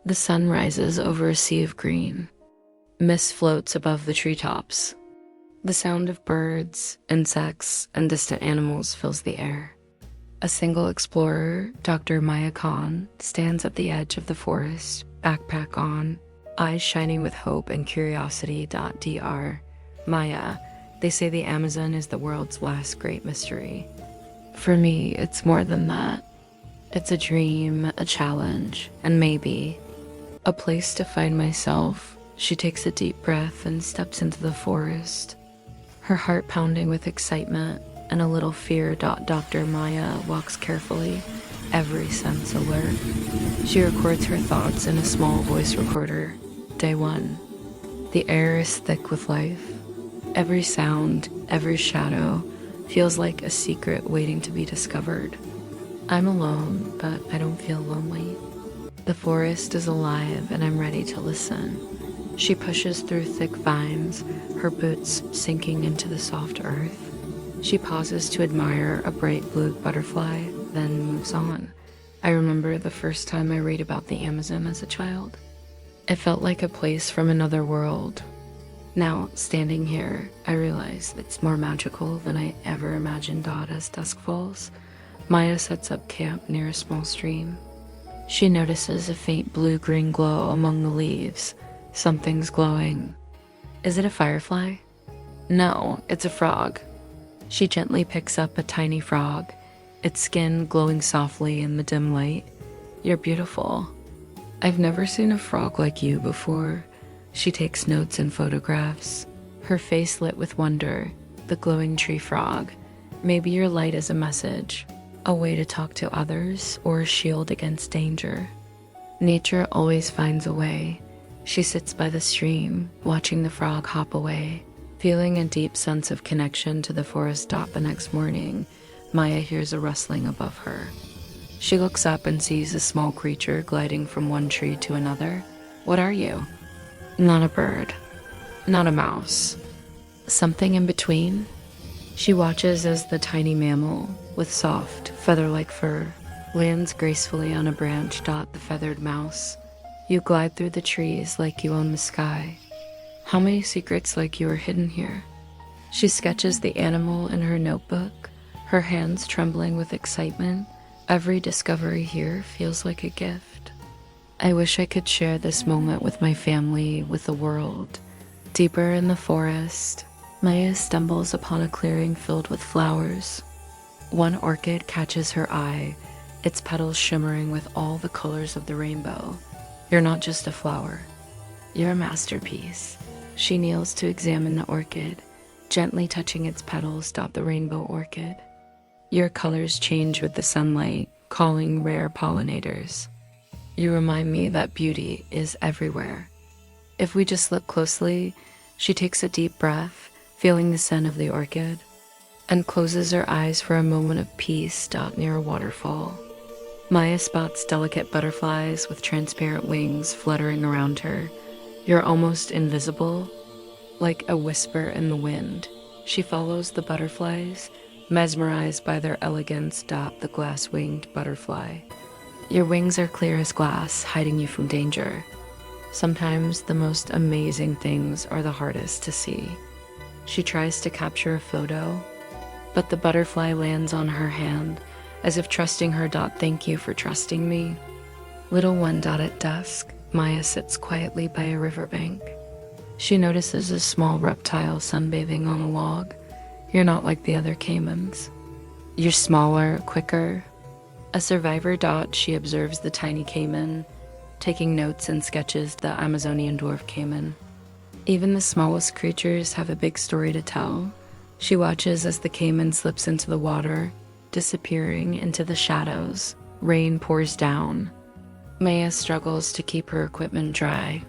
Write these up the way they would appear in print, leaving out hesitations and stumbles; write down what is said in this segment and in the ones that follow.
The sun rises over a sea of green. Mist floats above the treetops. The sound of birds, insects, and distant animals fills the air. A single explorer, Dr. Maya Khan, stands at the edge of the forest, backpack on, eyes shining with hope and curiosity. Dr. Maya, they say the Amazon is the world's last great mystery. For me, it's more than that. It's a dream, a challenge, and maybe a place to find myself. She takes a deep breath and steps into the forest, her heart pounding with excitement and a little fear. Dr. Maya walks carefully, every sense alert. She records her thoughts in a small voice recorder. Day 1. The air is thick with life. Every sound, every shadow feels like a secret waiting to be discovered. I'm alone, but I don't feel lonely. The forest is alive and I'm ready to listen. She pushes through thick vines, her boots sinking into the soft earth. She pauses to admire a bright blue butterfly, then moves on. I remember the first time I read about the Amazon as a child. It felt like a place from another world. Now, standing here, I realize it's more magical than I ever imagined. As dusk falls, Maya sets up camp near a small stream. She notices a faint blue-green glow among the leaves. Something's glowing. Is it a firefly? No, it's a frog. She gently picks up a tiny frog, its skin glowing softly in the dim light. You're beautiful. I've never seen a frog like you before. She takes notes and photographs, her face lit with wonder. The glowing tree frog. Maybe your light is a message, a way to talk to others, or a shield against danger. Nature always finds a way. She sits by the stream, watching the frog hop away, feeling a deep sense of connection to the forest. The next morning, Maya hears a rustling above her. She looks up and sees a small creature gliding from one tree to another. What are you? Not a bird, not a mouse. Something in between? She watches as the tiny mammal, with soft, feather-like fur, lands gracefully on a branch. The feathered mouse. You glide through the trees like you own the sky. How many secrets like you are hidden here? She sketches the animal in her notebook, her hands trembling with excitement. Every discovery here feels like a gift. I wish I could share this moment with my family, with the world. Deeper in the forest, Maya stumbles upon a clearing filled with flowers. One orchid catches her eye, its petals shimmering with all the colors of the rainbow. You're not just a flower. You're a masterpiece. She kneels to examine the orchid, gently touching its petals. The rainbow orchid. Your colors change with the sunlight, calling rare pollinators. You remind me that beauty is everywhere. If we just look closely, she takes a deep breath, feeling the scent of the orchid, and closes her eyes for a moment of peace. Near a waterfall, Maya spots delicate butterflies with transparent wings fluttering around her. You're almost invisible, like a whisper in the wind. She follows the butterflies, mesmerized by their elegance. The glass-winged butterfly. Your wings are clear as glass, hiding you from danger. Sometimes the most amazing things are the hardest to see. She tries to capture a photo, but the butterfly lands on her hand, as if trusting her. Thank you for trusting me. Little one. At dusk, Maya sits quietly by a riverbank. She notices a small reptile sunbathing on a log. You're not like the other caimans. You're smaller, quicker. A survivor. She observes the tiny caiman, taking notes and sketches. The Amazonian dwarf caiman. Even the smallest creatures have a big story to tell. She watches as the caiman slips into the water, disappearing into the shadows. Rain pours down. Maya struggles to keep her equipment dry.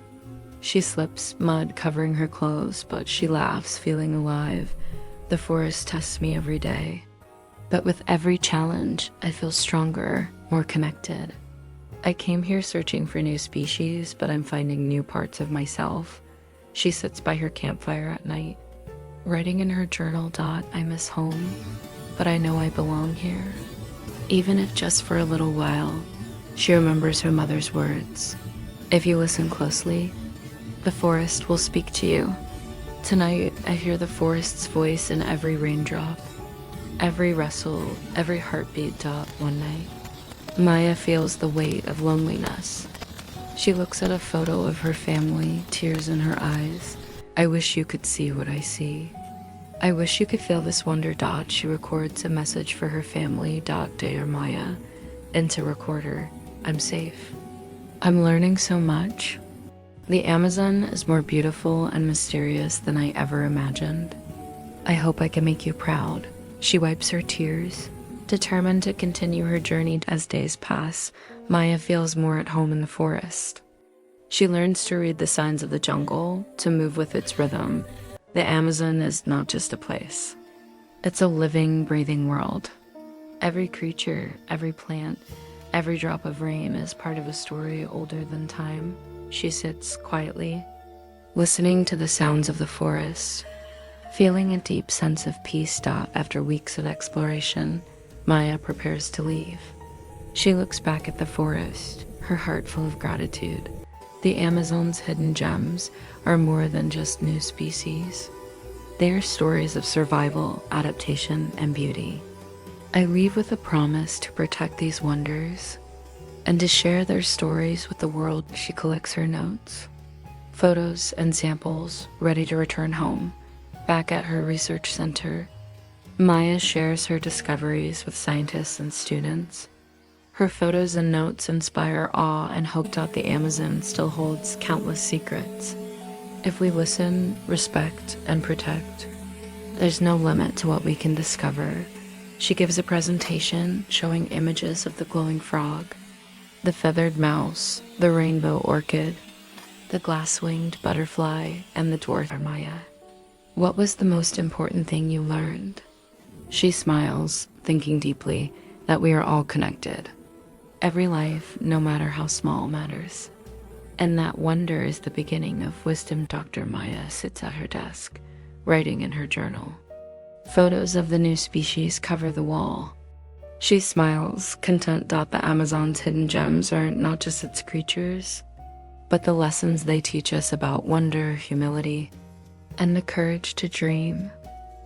She slips, mud covering her clothes, but she laughs, feeling alive. The forest tests me every day. But with every challenge, I feel stronger, more connected. I came here searching for new species, but I'm finding new parts of myself. She sits by her campfire at night, writing in her journal. I miss home, but I know I belong here. Even if just for a little while, she remembers her mother's words. If you listen closely, the forest will speak to you. Tonight, I hear the forest's voice in every raindrop, every rustle, every heartbeat dot one night. Maya feels the weight of loneliness. She looks at a photo of her family, tears in her eyes. I wish you could see what I see. I wish you could feel this wonder. She records a message for her family. Dear Maya, into recorder. I'm safe. I'm learning so much. The Amazon is more beautiful and mysterious than I ever imagined. I hope I can make you proud. She wipes her tears, determined to continue her journey. As days pass, Maya feels more at home in the forest. She learns to read the signs of the jungle, to move with its rhythm. The Amazon is not just a place. It's a living, breathing world. Every creature, every plant, every drop of rain is part of a story older than time. She sits quietly, listening to the sounds of the forest, feeling a deep sense of peace. After weeks of exploration, Maya prepares to leave. She looks back at the forest, her heart full of gratitude. The Amazon's hidden gems are more than just new species. They are stories of survival, adaptation, and beauty. I leave with a promise to protect these wonders and to share their stories with the world. She collects her notes, photos, and samples, ready to return home. Back at her research center, Maya shares her discoveries with scientists and students. Her photos and notes inspire awe and hope. The Amazon still holds countless secrets. If we listen, respect, and protect, there's no limit to what we can discover. She gives a presentation showing images of the glowing frog, the feathered mouse, the rainbow orchid, the glass-winged butterfly, and the dwarf. Maya, what was the most important thing you learned? She smiles, thinking deeply that we are all connected. Every life, no matter how small, matters. And that wonder is the beginning of wisdom. Dr. Maya sits at her desk, writing in her journal. Photos of the new species cover the wall. She smiles, content. The Amazon's hidden gems are not just its creatures, but the lessons they teach us about wonder, humility, and the courage to dream.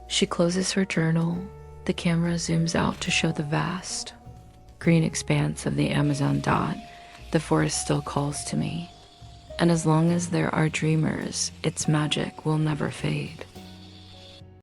She closes her journal. The camera zooms out to show the vast, green expanse of the Amazon. The forest still calls to me. And as long as there are dreamers, its magic will never fade.